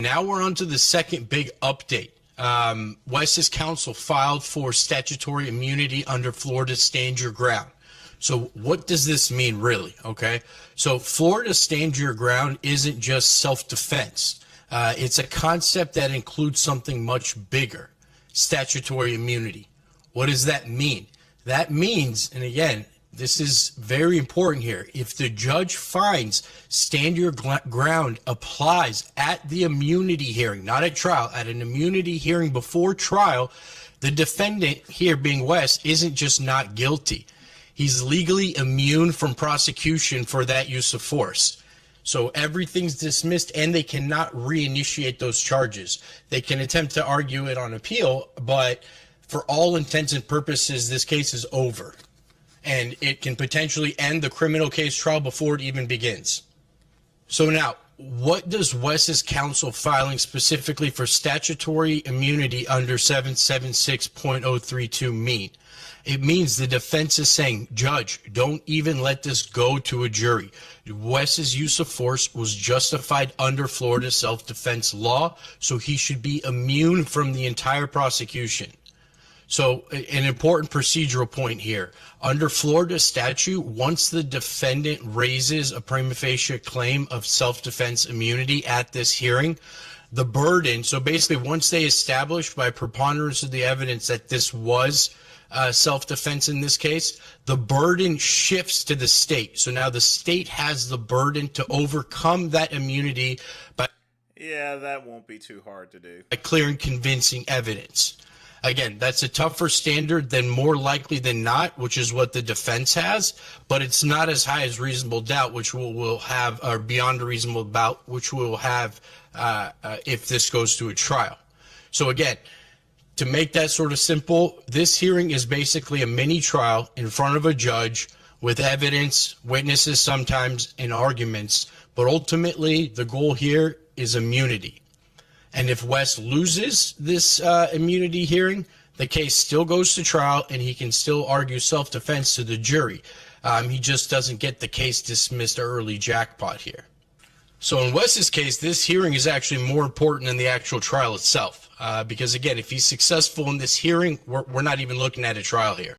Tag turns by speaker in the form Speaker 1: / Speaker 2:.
Speaker 1: Now we're on to the second big update. Wes's counsel filed for statutory immunity under Florida's Stand Your Ground. So what does this mean really? Okay, so Florida's Stand Your Ground isn't just self-defense. It's a concept that includes something much bigger, statutory immunity. What does that mean? That means, and again, this is very important here, if the judge finds stand your ground applies at the immunity hearing, not at trial, at an immunity hearing before trial, the defendant here, being Wes, isn't just not guilty. He's legally immune from prosecution for that use of force. So everything's dismissed and they cannot reinitiate those charges. They can attempt to argue it on appeal, but for all intents and purposes, this case is over. And it can potentially end the criminal case trial before it even begins. So now, what does Wes's counsel filing specifically for statutory immunity under 776.032 mean? It means the defense is saying, Judge, don't even let this go to a jury. Wes's use of force was justified under Florida self-defense law, so he should be immune from the entire prosecution. So an important procedural point here. Under Florida statute, once the defendant raises a prima facie claim of self-defense immunity at this hearing, the burden, so basically once they establish by preponderance of the evidence that this was self-defense in this case, the burden shifts to the state. So now the state has the burden to overcome that immunity by
Speaker 2: that won't be too hard to do.
Speaker 1: By clear and convincing evidence. Again, that's a tougher standard than more likely than not, which is what the defense has, but it's not as high as reasonable doubt, which we'll have, or beyond a reasonable doubt, which we'll have if this goes to a trial. So again, to make that sort of simple, this hearing is basically a mini trial in front of a judge with evidence, witnesses sometimes, and arguments, but ultimately the goal here is immunity. And if Wes loses this immunity hearing, the case still goes to trial and he can still argue self-defense to the jury. He just doesn't get the case dismissed early, jackpot here. So in Wes's case, this hearing is actually more important than the actual trial itself. Because again, if he's successful in this hearing, we're not even looking at a trial here.